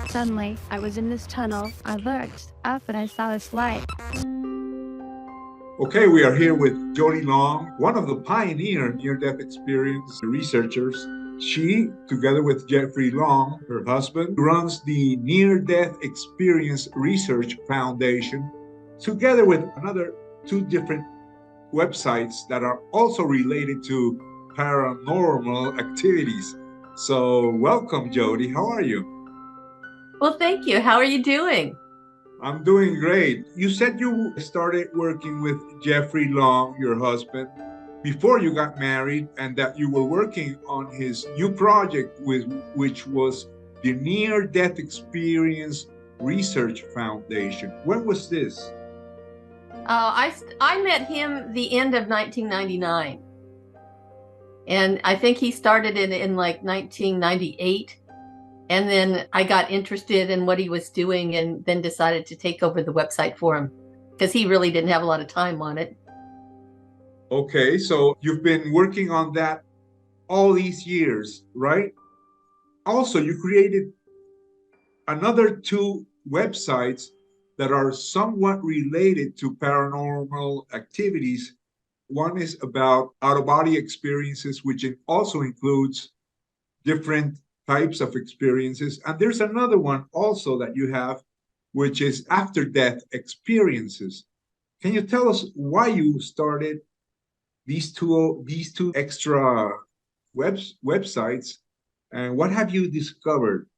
Suddenly, I was in this tunnel. I looked up and I saw this light. Okay, we are here with Jody Long, one of the pioneer near-death experience researchers. She, together with Jeffrey Long, her husband, runs the Near-Death Experience Research Foundation, together with another two different websites that are also related to paranormal activities. So welcome, Jody. How are you? Well, thank you. How are you doing? I'm doing great. You said you started working with Jeffrey Long, your husband, before you got married, and that you were working on his new project, which was the Near Death Experience Research Foundation. When was this? I met him the end of 1999. And I think he started in like 1998. And then I got interested in what he was doing and then decided to take over the website for him because he really didn't have a lot of time on it. Okay, so you've been working on that all these years, right? Also, you created another two websites that are somewhat related to paranormal activities. One is about out-of-body experiences, which also includes different types of experiences. And there's another one also that you have, which is after-death experiences. Can you tell us why you started these two extra websites, and what have you discovered?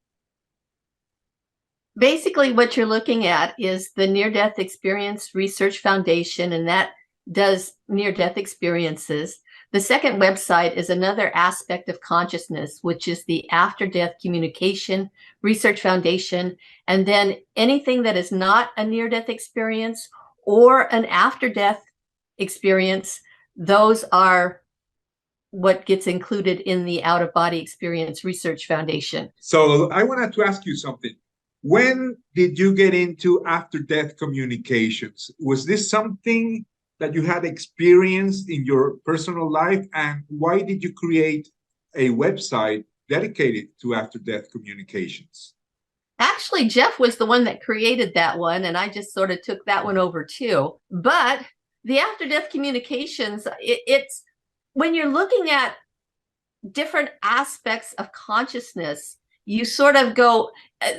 Basically, what you're looking at is the Near-Death Experience Research Foundation, and that does near-death experiences. The second website is another aspect of consciousness, which is the After-Death Communication Research Foundation. And then anything that is not a near-death experience or an after-death experience, those are what gets included in the Out-of-Body Experience Research Foundation. So I wanted to ask you something. When did you get into after-death communications? Was this something that you had experienced in your personal life? And why did you create a website dedicated to after-death communications? Actually, Jeff was the one that created that one, and I just sort of took that one over too. But the after-death communications, it's when you're looking at different aspects of consciousness, you sort of go,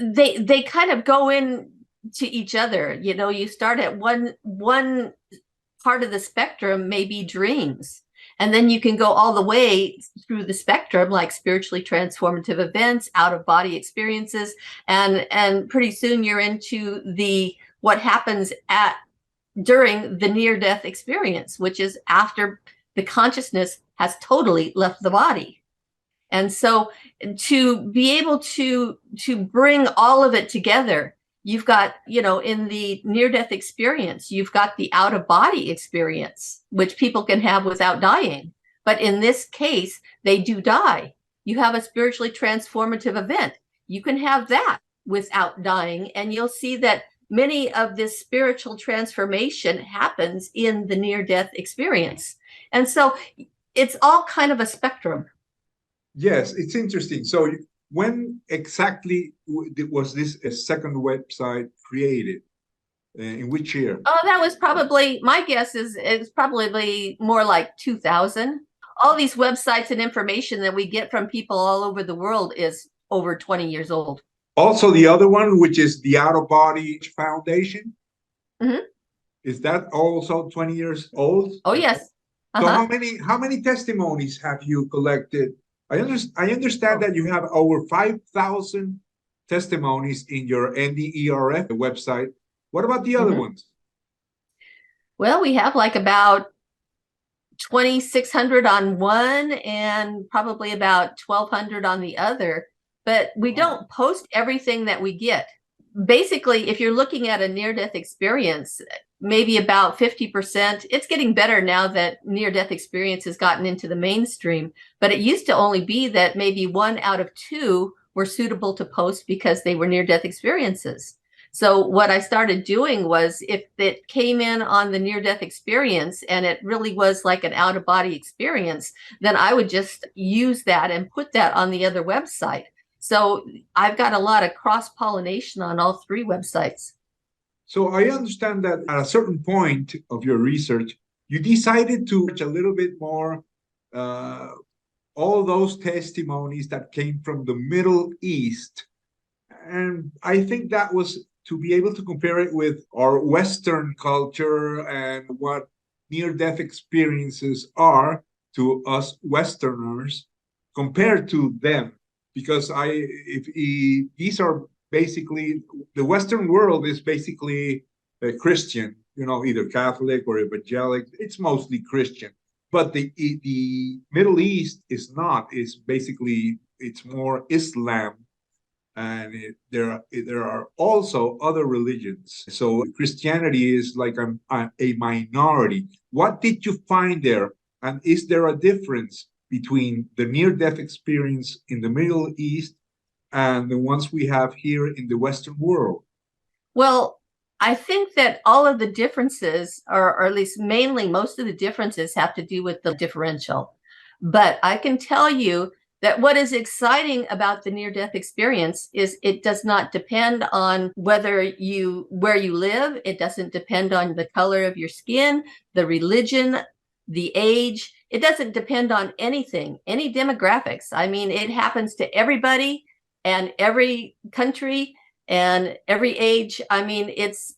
they kind of go in to each other. You know, you start at one part of the spectrum, maybe dreams. And then you can go all the way through the spectrum, like spiritually transformative events, out-of-body experiences, and pretty soon you're into what happens during the near-death experience, which is after the consciousness has totally left the body. And so to be able to bring all of it together, you've got, in the near-death experience, you've got the out-of-body experience, which people can have without dying. But in this case, they do die. You have a spiritually transformative event. You can have that without dying. And you'll see that many of this spiritual transformation happens in the near-death experience. And so it's all kind of a spectrum. Yes, it's interesting. So when exactly was this second website created? In which year? Oh, that was probably, my guess is it's probably more like 2000. All these websites and information that we get from people all over the world is over 20 years old. Also, the other one, which is the Out-of-Body Foundation, is that also 20 years old? Oh, yes. So how many testimonies have you collected? I understand that you have over 5,000 testimonies in your NDERF website. What about the other ones? Well, we have like about 2,600 on one and probably about 1,200 on the other, but we don't post everything that we get. Basically, if you're looking at a near-death experience, maybe about 50%. It's getting better now that near-death experience has gotten into the mainstream, but it used to only be that maybe 1 out of 2 were suitable to post because they were near-death experiences. So what I started doing was, if it came in on the near-death experience and it really was like an out-of-body experience, then I would just use that and put that on the other website. So I've got a lot of cross-pollination on all three websites. So I understand that at a certain point of your research, you decided to reach a little bit more all those testimonies that came from the Middle East. And I think that was to be able to compare it with our Western culture and what near-death experiences are to us Westerners compared to them. Because these are basically, the Western world is basically a Christian, either Catholic or evangelic. It's mostly Christian. But the Middle East is not. It's basically, it's more Islam. And there are also other religions. So Christianity is like a minority. What did you find there? And is there a difference between the near-death experience in the Middle East and the ones we have here in the Western world? Well, I think that all of the differences, or at least mainly most of the differences, have to do with the differential. But I can tell you that what is exciting about the near-death experience is it does not depend on where you live. It doesn't depend on the color of your skin, the religion, the age. It doesn't depend on anything, any demographics. I mean, it happens to everybody and every country and every age. I mean, it's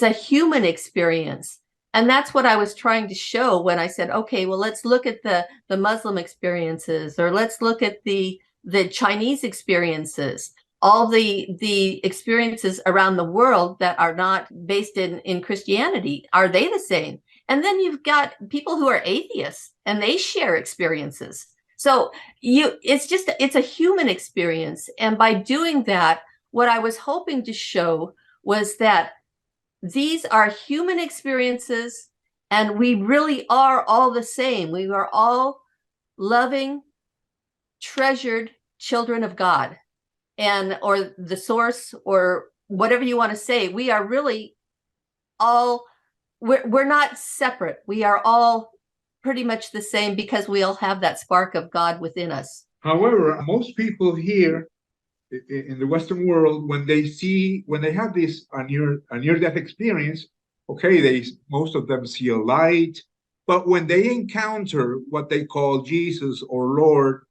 a human experience. And that's what I was trying to show when I said, okay, well, let's look at the Muslim experiences, or let's look at the Chinese experiences, all the experiences around the world that are not based in Christianity. Are they the same? And then you've got people who are atheists and they share experiences. So it's a human experience. And by doing that, what I was hoping to show was that these are human experiences, and we really are all the same. We are all loving, treasured children of God, or the source, or whatever you want to say. We are really all, we're not separate. We are all pretty much the same because we all have that spark of God within us. However, most people here in the Western world, when they have this near-death experience, okay, most of them see a light, but when they encounter what they call Jesus or Lord,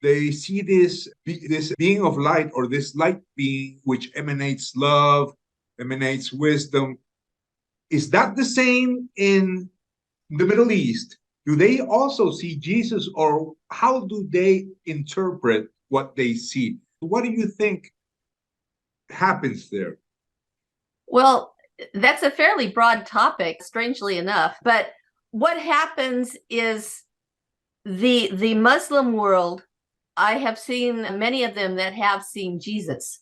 they see this being of light, or this light being which emanates love, emanates wisdom. Is that the same in the Middle East? Do they also see Jesus, or how do they interpret what they see? What do you think happens there? Well, that's a fairly broad topic, strangely enough. But what happens is the Muslim world, I have seen many of them that have seen Jesus.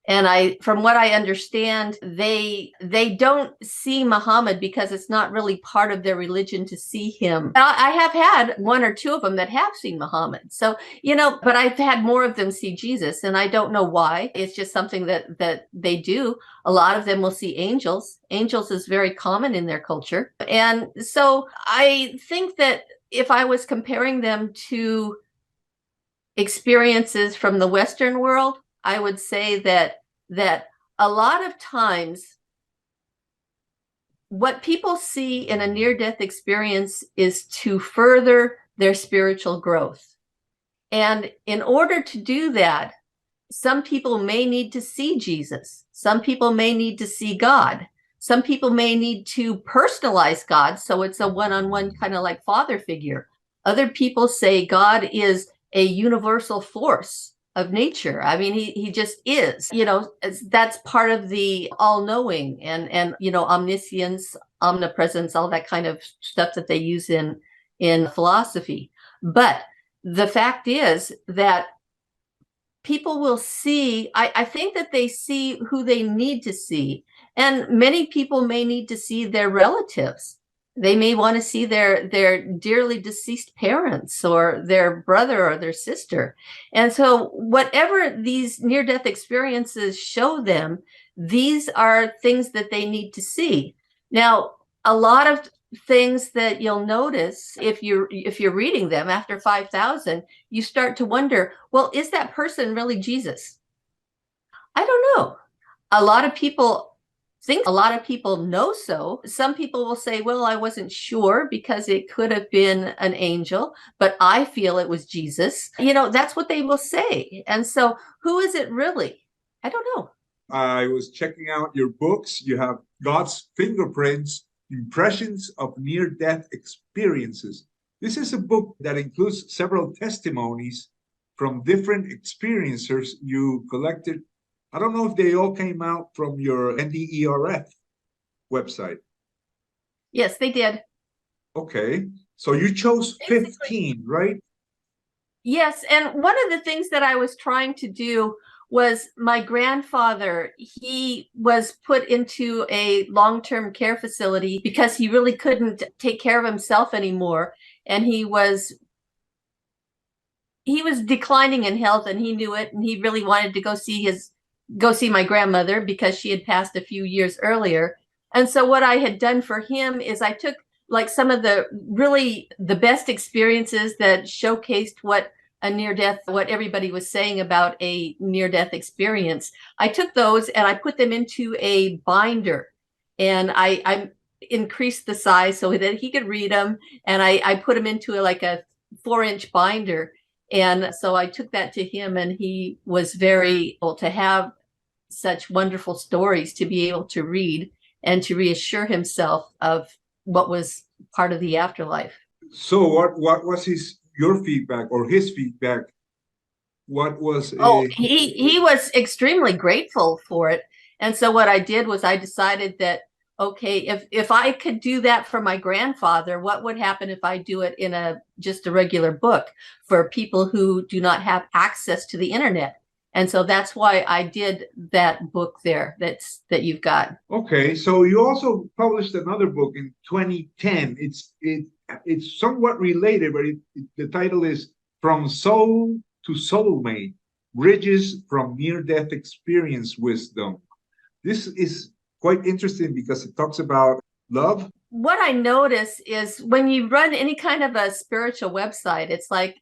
And from what I understand, they don't see Muhammad because it's not really part of their religion to see him. I have had one or two of them that have seen Muhammad. So, but I've had more of them see Jesus, and I don't know why. It's just something that they do. A lot of them will see angels. Angels is very common in their culture. And so I think that if I was comparing them to experiences from the Western world, I would say that a lot of times what people see in a near-death experience is to further their spiritual growth. And in order to do that, some people may need to see Jesus. Some people may need to see God. Some people may need to personalize God, so it's a one-on-one kind of like father figure. Other people say God is a universal force of nature. I mean, he just is, that's part of the all-knowing and omniscience, omnipresence, all that kind of stuff that they use in philosophy. But the fact is that people will see, I think that they see who they need to see. And many people may need to see their relatives. They may want to see their dearly deceased parents, or their brother or their sister. And so whatever these near-death experiences show them, these are things that they need to see. Now, a lot of things that you'll notice if you're reading them after 5,000, you start to wonder, well, is that person really Jesus? I don't know. A lot of people think, a lot of people know so. Some people will say, well, I wasn't sure because it could have been an angel, but I feel it was Jesus. You know, that's what they will say. And so who is it really? I don't know. I was checking out your books. You have God's Fingerprints, Impressions of Near-Death Experiences. This is a book that includes several testimonies from different experiencers you collected. I don't know if they all came out from your NDERF website. Yes, they did. Okay. So you chose 15, right? Yes. And one of the things that I was trying to do was my grandfather, he was put into a long-term care facility because he really couldn't take care of himself anymore. And he was declining in health, and he knew it, and he really wanted to go see my grandmother because she had passed a few years earlier. And so what I had done for him is I took like some of the best experiences that showcased what everybody was saying about a near-death experience. I took those and I put them into a binder, and I increased the size so that he could read them, and I put them into like a 4-inch binder. And so I took that to him, and he was very able to have such wonderful stories to be able to read and to reassure himself of what was part of the afterlife. So what was your feedback or his feedback? What was he was extremely grateful for it. And so what I did was I decided that, okay, if I could do that for my grandfather, what would happen if I do it in just a regular book for people who do not have access to the internet? And so that's why I did that book there that you've got. Okay, so you also published another book in 2010. It's somewhat related, but the title is From Soul to Soulmate, Bridges from Near-Death Experience Wisdom. This is quite interesting because it talks about love. What I notice is when you run any kind of a spiritual website, it's like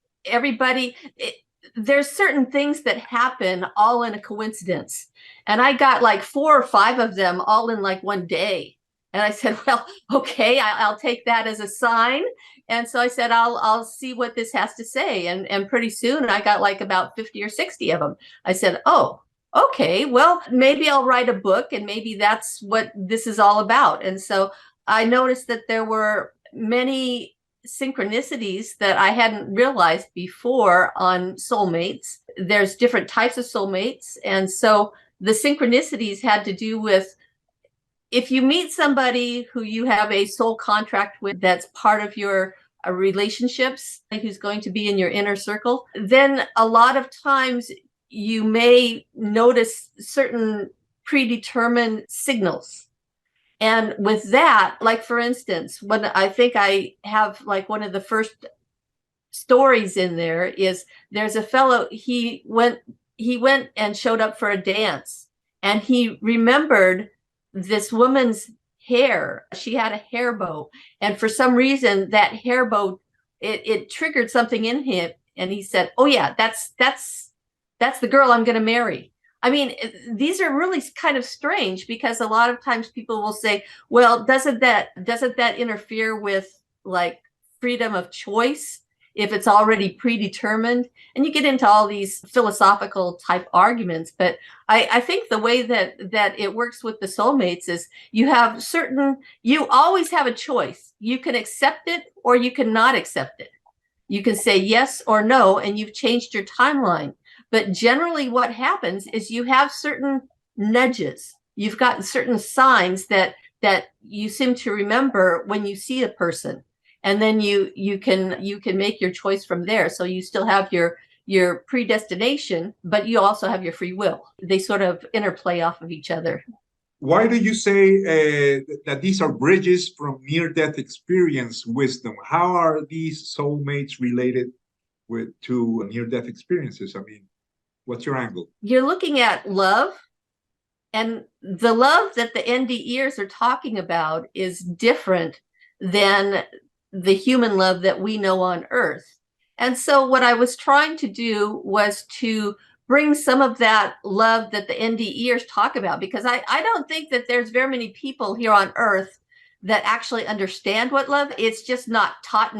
there's certain things that happen all in a coincidence. And I got like 4 or 5 of them all in like one day. And I said, well, okay, I'll take that as a sign. And so I said, I'll see what this has to say. And pretty soon I got like about 50 or 60 of them. I said, oh, okay, well, maybe I'll write a book, and maybe that's what this is all about. And so I noticed that there were many synchronicities that I hadn't realized before on soulmates. There's different types of soulmates. And so the synchronicities had to do with, if you meet somebody who you have a soul contract with, that's part of your relationships, who's going to be in your inner circle, then a lot of times you may notice certain predetermined signals. And with that, like for instance, when I think I have like one of the first stories in there is there's a fellow, he went and showed up for a dance, and he remembered this woman's hair. She had a hair bow, and for some reason that hair bow, it triggered something in him, and he said, oh yeah, that's the girl I'm going to marry. I mean, these are really kind of strange, because a lot of times people will say, well, doesn't that interfere with like freedom of choice if it's already predetermined? And you get into all these philosophical type arguments. But I think the way that it works with the soulmates is you always have a choice. You can accept it or you cannot accept it. You can say yes or no, and you've changed your timeline. But generally what happens is you have certain nudges. You've got certain signs that you seem to remember when you see a person. And then you can make your choice from there. So you still have your predestination, but you also have your free will. They sort of interplay off of each other. Why do you say that these are bridges from near-death experience wisdom? How are these soulmates related to near-death experiences? I mean, what's your angle? You're looking at love, and the love that the NDEers are talking about is different than the human love that we know on earth. And so what I was trying to do was to bring some of that love that the NDEers talk about, because I don't think that there's very many people here on earth that actually understand what love is. It's just not taught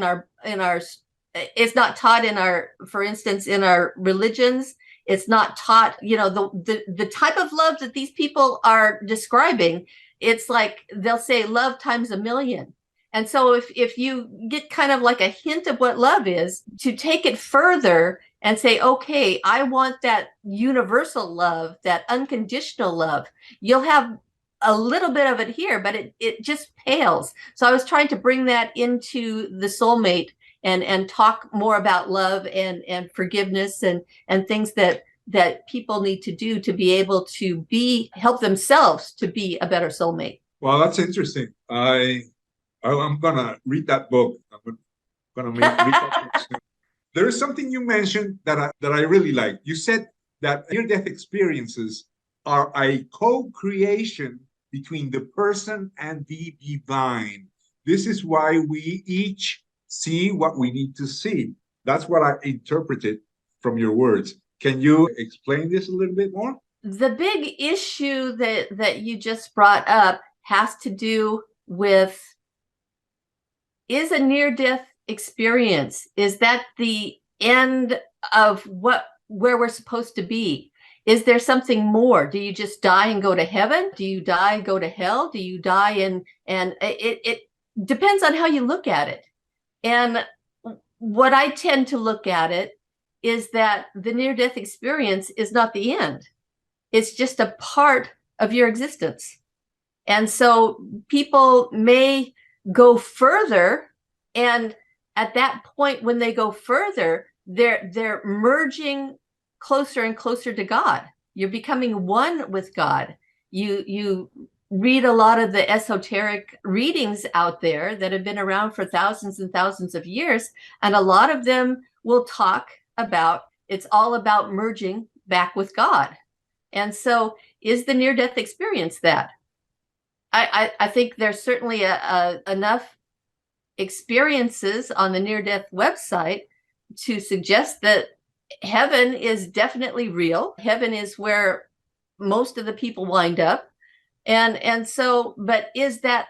it's not taught in our, for instance, in our religions. It's not taught, the type of love that these people are describing. It's like they'll say love times a million. And so if you get kind of like a hint of what love is, to take it further and say, okay, I want that universal love, that unconditional love, you'll have a little bit of it here, but it just pales. So I was trying to bring that into the soulmate and talk more about love and forgiveness and things that people need to do to be able to help themselves to be a better soulmate. Well, that's interesting. I'm gonna read that book. I'm gonna read that book soon. There is something you mentioned that I really like. You said that near-death experiences are a co-creation between the person and the divine. This is why we each see what we need to see. That's what I interpreted from your words. Can you explain this a little bit more? The big issue that you just brought up has to do with, is a near-death experience, is that the end of where we're supposed to be? Is there something more? Do you just die and go to heaven? Do you die and go to hell? Do you die and it depends on how you look at it. And what I tend to look at it is that the near-death experience is not the end. It's just a part of your existence. And so people may go further, and at that point when they go further, they're merging closer and closer to God. You're becoming one with God. You read a lot of the esoteric readings out there that have been around for thousands and thousands of years, and a lot of them will talk about, it's all about merging back with God. And so is the near-death experience that? I think there's certainly enough experiences on the near-death website to suggest that heaven is definitely real. Heaven is where most of the people wind up. And so, but is that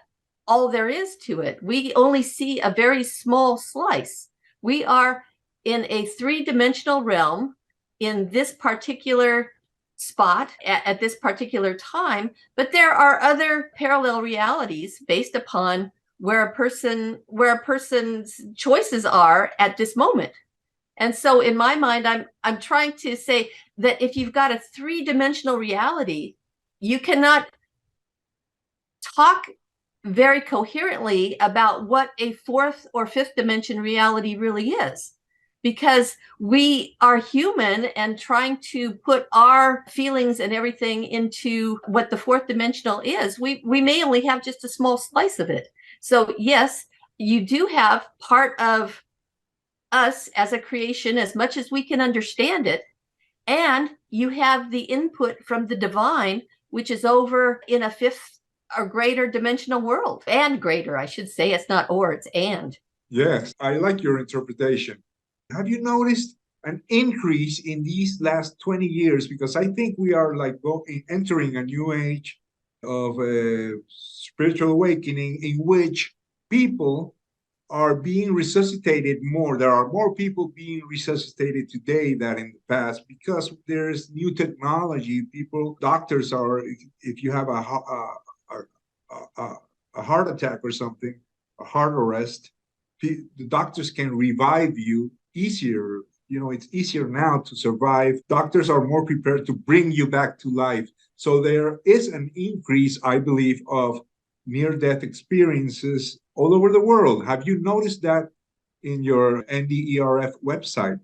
all there is to it? We only see a very small slice. We are in a three-dimensional realm in this particular spot at this particular time, but there are other parallel realities based upon where a person's choices are at this moment. And so in my mind, I'm trying to say that if you've got a three-dimensional reality, you cannot talk very coherently about what a fourth or fifth dimension reality really is, because we are human and trying to put our feelings and everything into what the fourth dimensional is. We may only have just a small slice of it. So yes, you do have part of us as a creation as much as we can understand it, and you have the input from the divine, which is over in a fifth or greater dimensional world. And greater, I should say. It's not or, it's and. Yes, I like your interpretation. Have you noticed an increase in these last 20 years? Because I think we are like entering a new age of spiritual awakening in which people are being resuscitated more. There are more people being resuscitated today than in the past because there's new technology. Doctors are, if you have a heart attack or something, a heart arrest, the doctors can revive you easier. It's easier now to survive. Doctors are more prepared to bring you back to life. So there is an increase, I believe, of near-death experiences all over the world. Have you noticed that in your NDERF website?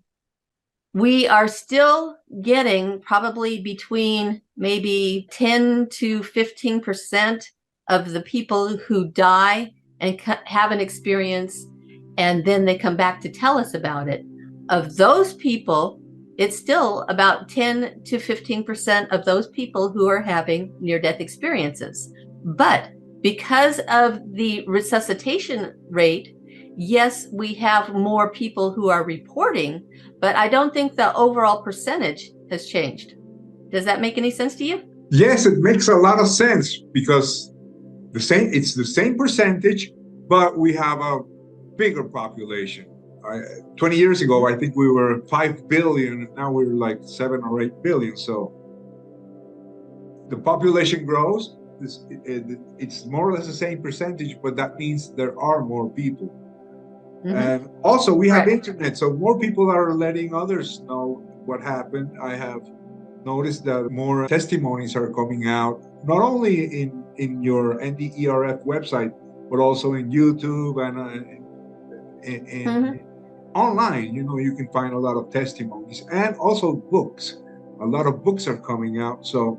We are still getting probably between maybe 10 to 15% of the people who die and have an experience, and then they come back to tell us about it. Of those people, it's still about 10 to 15% of those people who are having near-death experiences. But because of the resuscitation rate, yes, we have more people who are reporting, but I don't think the overall percentage has changed. Does that make any sense to you? Yes, it makes a lot of sense because it's the same percentage, but we have a bigger population. 20 years ago, I think we were 5 billion, and now we're like 7 or 8 billion. So the population grows. It's more or less the same percentage, but that means there are more people. And also we have internet, so more people are letting others know what happened. I have noticed that more testimonies are coming out, not only in your NDERF website, but also in YouTube and online. You can find a lot of testimonies, and also books. A lot of books are coming out. So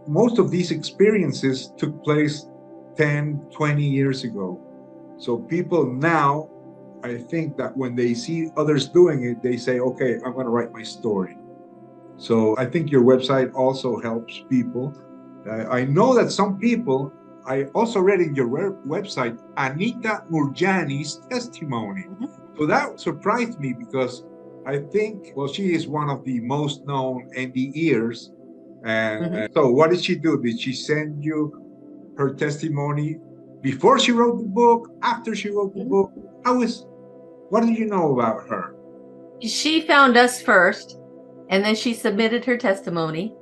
most of these experiences took place 10, 20 years ago. So people now, I think that when they see others doing it, they say, okay, I'm going to write my story. So I think your website also helps people. I know that some people, I also read in your website, Anita Murjani's testimony. So that surprised me because I think, well, she is one of the most known NDEers. And so what did she do? Did she send you her testimony before she wrote the book, after she wrote the book? What do you know about her? She found us first, and then she submitted her testimony,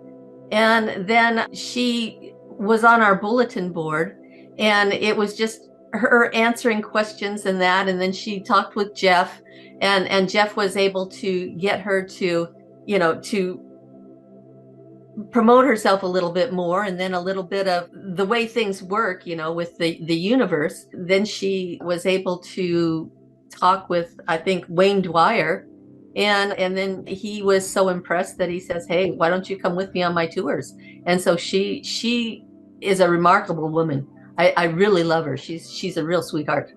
and then she was on our bulletin board, and it was just her answering questions and that, and then she talked with Jeff, and Jeff was able to get her to promote herself a little bit more, and then a little bit of the way things work, with the universe. Then she was able to talk with, I think, Wayne Dwyer, and then he was so impressed that he says, hey, why don't you come with me on my tours? And so she is a remarkable woman. I really love her. She's a real sweetheart.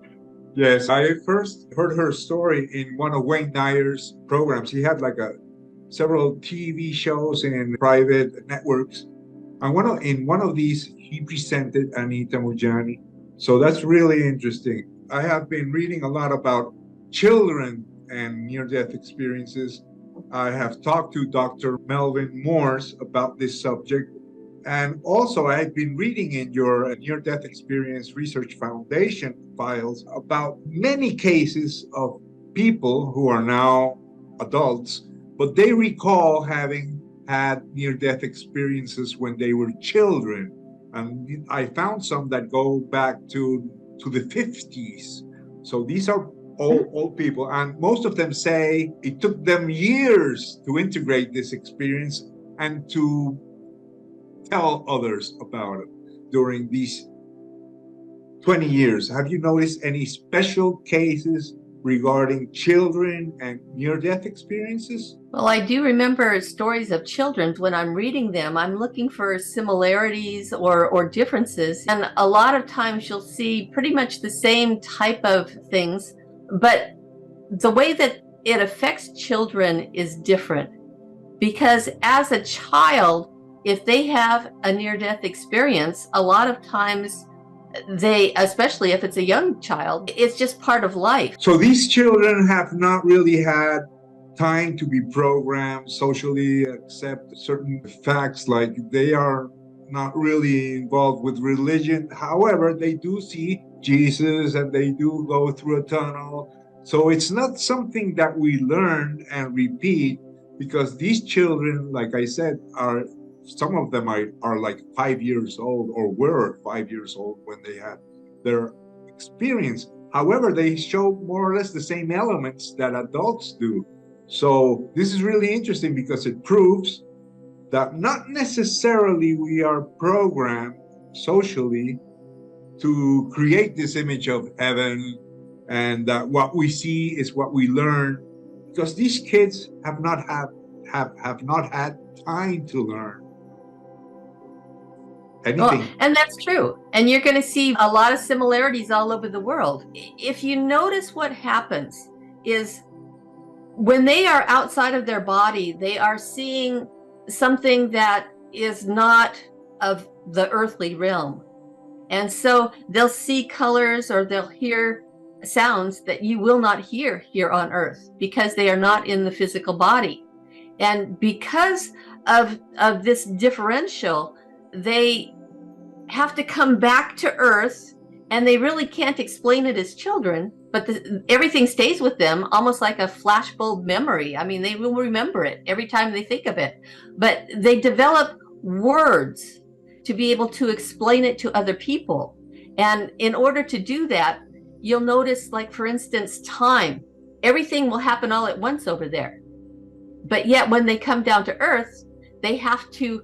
Yes, I first heard her story in one of Wayne Dyer's programs. He had like several TV shows and private networks. And in one of these, he presented Anita Murjani. So that's really interesting. I have been reading a lot about children and near-death experiences. I have talked to Dr. Melvin Morse about this subject. And also, I have been reading in your Near-Death Experience Research Foundation files about many cases of people who are now adults, but they recall having had near-death experiences when they were children. And I found some that go back to the 50s. So these are old people, and most of them say it took them years to integrate this experience and to tell others about it during these 20 years. Have you noticed any special cases regarding children and near-death experiences? Well, I do remember stories of children. When I'm reading them, I'm looking for similarities or differences. And a lot of times you'll see pretty much the same type of things, but the way that it affects children is different. Because as a child, if they have a near-death experience, a lot of times especially if it's a young child, it's just part of life. So these children have not really had time to be programmed socially, accept certain facts, like they are not really involved with religion. However, they do see Jesus and they do go through a tunnel. So it's not something that we learn and repeat, because these children, like I said, some of them are like 5 years old, or were 5 years old when they had their experience. However, they show more or less the same elements that adults do. So this is really interesting because it proves that not necessarily we are programmed socially to create this image of heaven, and that what we see is what we learn, because these kids have not had time to learn anything. Well, and that's true. And you're going to see a lot of similarities all over the world. If you notice, what happens is when they are outside of their body, they are seeing something that is not of the earthly realm. And so they'll see colors or they'll hear sounds that you will not hear here on earth because they are not in the physical body. And because of this differential, they have to come back to earth, and they really can't explain it as children, but everything stays with them almost like a flashbulb memory. I mean, they will remember it every time they think of it, but they develop words to be able to explain it to other people. And in order to do that, you'll notice, like, for instance, time. Everything will happen all at once over there. But yet when they come down to earth, they have to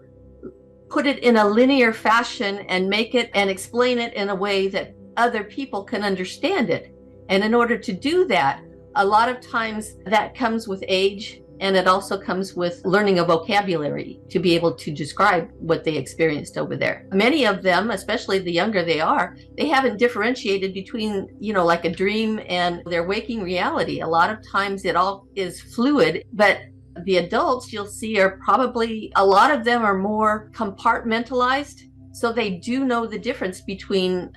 put it in a linear fashion and make it and explain it in a way that other people can understand it. And in order to do that, a lot of times that comes with age, and it also comes with learning a vocabulary to be able to describe what they experienced over there. Many of them, especially the younger they are, they haven't differentiated between, like a dream and their waking reality. A lot of times it all is fluid, but the adults you'll see are probably, a lot of them are more compartmentalized. So they do know the difference between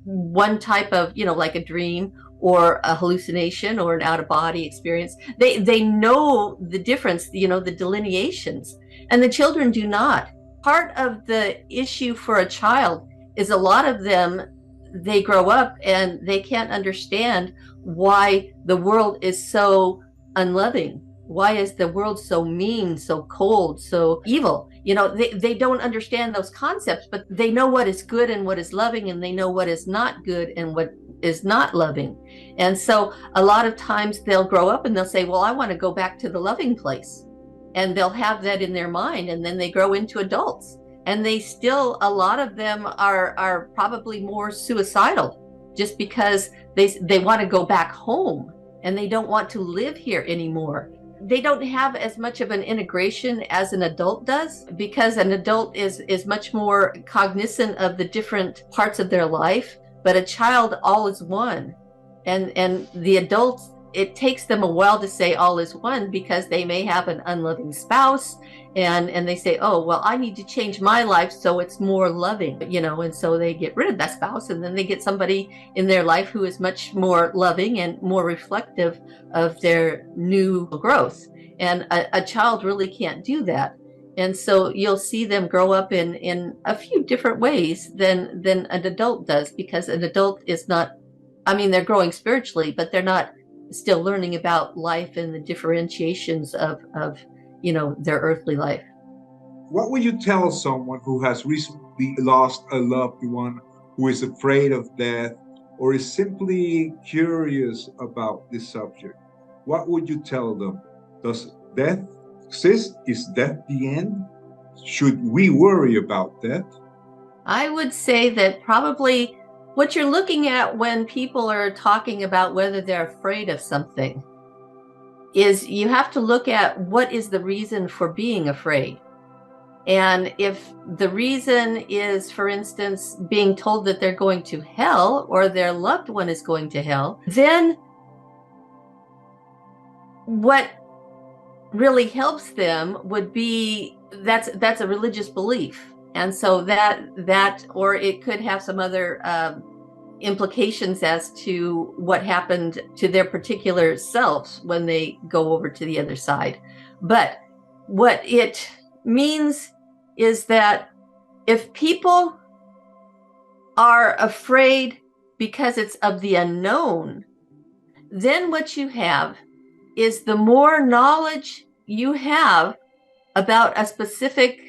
one type of, like a dream or a hallucination or an out-of-body experience. They know the difference, the delineations, and the children do not. Part of the issue for a child is a lot of them, they grow up and they can't understand why the world is so unloving. Why is the world so mean, so cold, so evil? They don't understand those concepts, but they know what is good and what is loving, and they know what is not good and what is not loving. And so a lot of times they'll grow up and they'll say, well, I want to go back to the loving place. And they'll have that in their mind. And then they grow into adults. And they still, a lot of them are probably more suicidal just because they want to go back home and they don't want to live here anymore. They don't have as much of an integration as an adult does, because an adult is much more cognizant of the different parts of their life, but a child, all is one. And the adults, it takes them a while to say all is one, because they may have an unloving spouse and they say, oh, well, I need to change my life so it's more loving, and so they get rid of that spouse, and then they get somebody in their life who is much more loving and more reflective of their new growth. And a child really can't do that. And so you'll see them grow up in a few different ways than an adult does, because an adult is not, they're growing spiritually, but they're not still learning about life and the differentiations of their earthly life. What would you tell someone who has recently lost a loved one, who is afraid of death, or is simply curious about this subject? What would you tell them? Does death exist? Is death the end? Should we worry about death? I would say that probably what you're looking at when people are talking about whether they're afraid of something is you have to look at what is the reason for being afraid. And if the reason is, for instance, being told that they're going to hell or their loved one is going to hell, then what really helps them would be that's a religious belief. And so that or it could have some other implications as to what happened to their particular selves when they go over to the other side. But what it means is that if people are afraid because it's of the unknown, then what you have is the more knowledge you have about a specific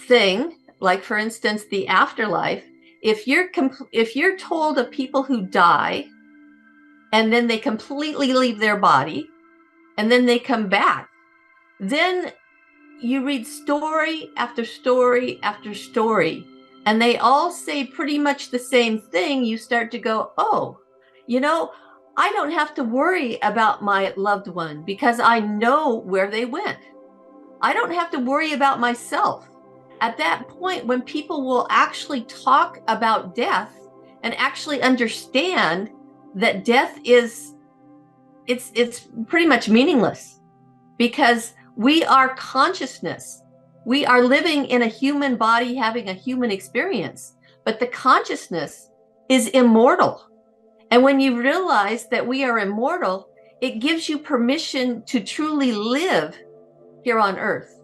thing, like for instance, the afterlife. If you're told of people who die and then they completely leave their body and then they come back, then you read story after story after story, and they all say pretty much the same thing. You start to go, oh, I don't have to worry about my loved one because I know where they went. I don't have to worry about myself. At that point, when people will actually talk about death and actually understand that death it's pretty much meaningless, because we are consciousness. We are living in a human body, having a human experience, but the consciousness is immortal. And when you realize that we are immortal, it gives you permission to truly live here on earth.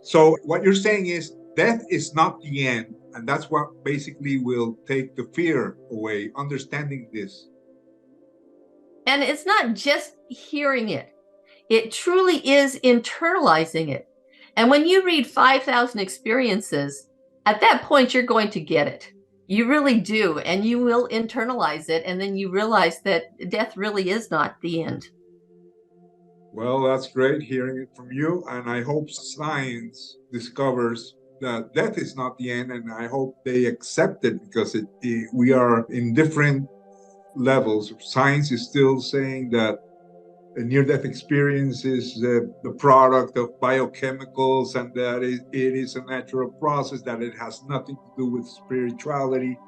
So what you're saying is death is not the end. And that's what basically will take the fear away, understanding this. And it's not just hearing it. It truly is internalizing it. And when you read 5,000 experiences, at that point, you're going to get it. You really do. And you will internalize it. And then you realize that death really is not the end. Well, that's great hearing it from you. And I hope science discovers that death is not the end. And I hope they accept it, because we are in different levels. Science is still saying that a near-death experience is the product of biochemicals, and that it is a natural process, that it has nothing to do with spirituality,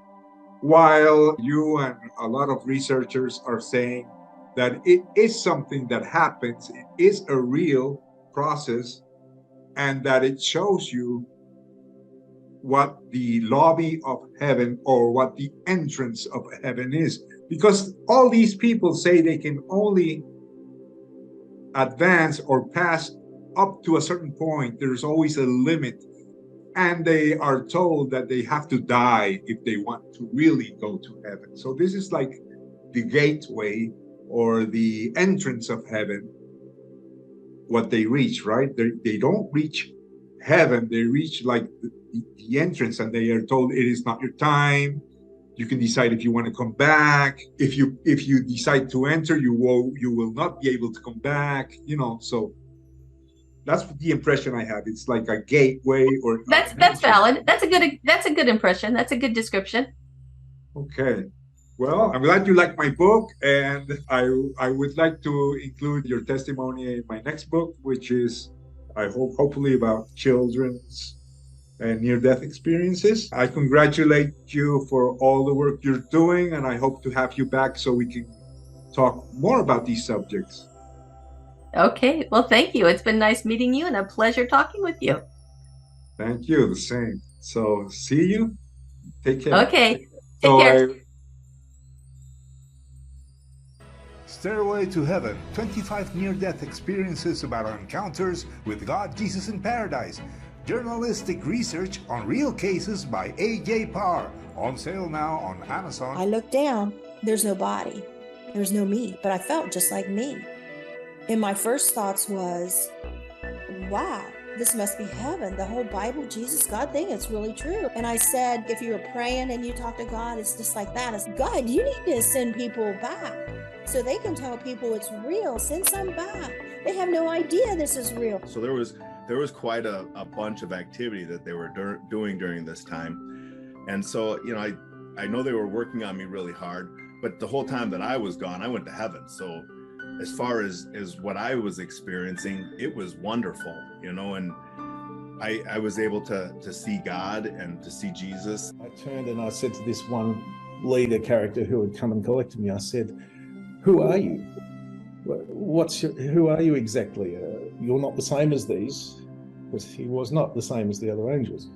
while you and a lot of researchers are saying that it is something that happens, it is a real process, and that it shows you what the lobby of heaven or what the entrance of heaven is. Because all these people say they can only advance or pass up to a certain point. There's always a limit. And they are told that they have to die if they want to really go to heaven. So this is like the gateway or the entrance of heaven, what they reach, right? They don't reach heaven, they reach like the entrance, and they are told it is not your time. You can decide if you want to come back. If you decide to enter, you will not be able to come back. So that's the impression I have. It's like a gateway, or that's valid. That's a good impression. That's a good description. Okay. Well, I'm glad you like my book, and I would like to include your testimony in my next book, which is, I hope, hopefully about children's and near-death experiences. I congratulate you for all the work you're doing, and I hope to have you back so we can talk more about these subjects. Okay, well, thank you. It's been nice meeting you and a pleasure talking with you. Thank you, the same. So see you. Take care. Okay, take care. Stairway to Heaven, 25 near-death experiences about our encounters with God, Jesus, and paradise. Journalistic research on real cases by Parr. On sale now on Amazon. I looked down, there's no body, there's no me, but I felt just like me. And my first thoughts was, wow, this must be heaven. The whole Bible, Jesus, God thing, it's really true. And I said, if you're praying and you talk to God, it's just like that. It's, God, you need to send people back so they can tell people it's real. Send some back. They have no idea this is real. So there was quite a bunch of activity that they were doing during this time. And so, I know they were working on me really hard, but the whole time that I was gone, I went to heaven. So as far as what I was experiencing, it was wonderful, and I was able to see God and to see Jesus. I turned and I said to this one leader character who had come and collected me, I said, who are you? Who are you exactly? You're not the same as these, because he was not the same as the other angels.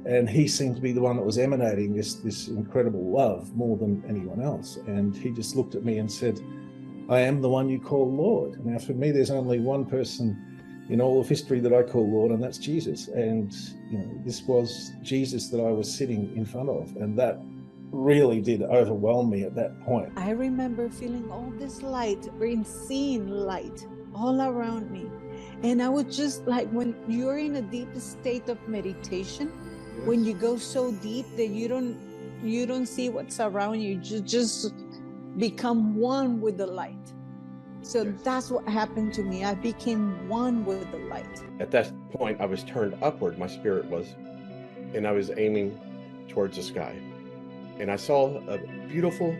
And he seemed to be the one that was emanating this incredible love more than anyone else. And he just looked at me and said, I am the one you call Lord. Now, for me, there's only one person in all of history that I call Lord, and that's Jesus. And, this was Jesus that I was sitting in front of. And that really did overwhelm me at that point. I remember feeling all this light, seeing light all around me. And I was just like, when you're in a deep state of meditation, yes, when you go so deep that you don't see what's around you, you just become one with the light. So yes, that's what happened to me. I became one with the light. At that point, I was turned upward, my spirit was, and I was aiming towards the sky. And I saw a beautiful,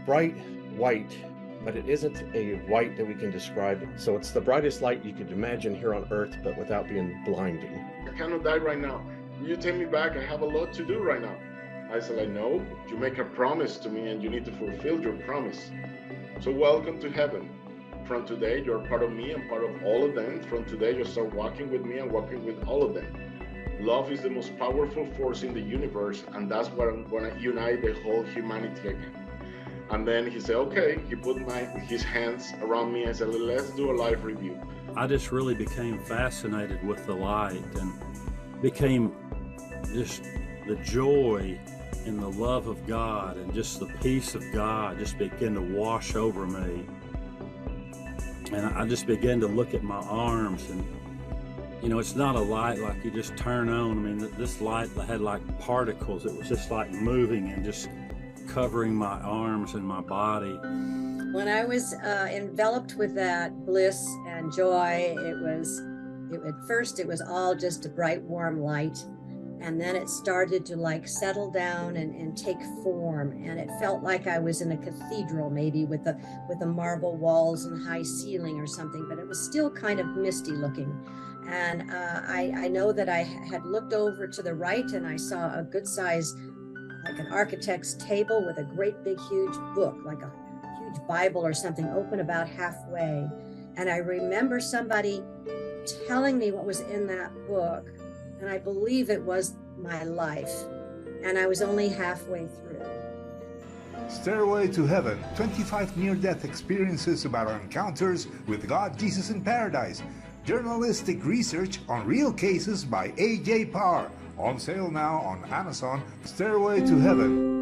bright white, but it isn't a white that we can describe. So it's the brightest light you could imagine here on earth, but without being blinding. I cannot die right now. Will you take me back? I have a lot to do right now. I said, like, no, you make a promise to me and you need to fulfill your promise. So welcome to heaven. From today, you're part of me and part of all of them. From today, you start walking with me and walking with all of them. Love is the most powerful force in the universe, and that's what I'm going to unite the whole humanity again. And then he said, okay, he put his hands around me and said, let's do a live review. I just really became fascinated with the light and became just the joy and the love of God and just the peace of God just began to wash over me. And I just began to look at my arms, and you know, it's not a light like you just turn on. I mean, this light had like particles. It was just like moving and just covering my arms and my body. When I was enveloped with that bliss and joy, at first it was all just a bright, warm light. And then it started to like settle down and take form. And it felt like I was in a cathedral, maybe with the marble walls and high ceiling or something, but it was still kind of misty looking. And I know that I had looked over to the right and I saw a good size, like an architect's table with a great big huge book, like a huge Bible or something, open about halfway. And I remember somebody telling me what was in that book. And I believe it was my life. And I was only halfway through. Stairway to Heaven, 25 near-death experiences about encounters with God, Jesus, and paradise. Journalistic research on real cases by Parr. On sale now on Amazon. Stairway to Heaven.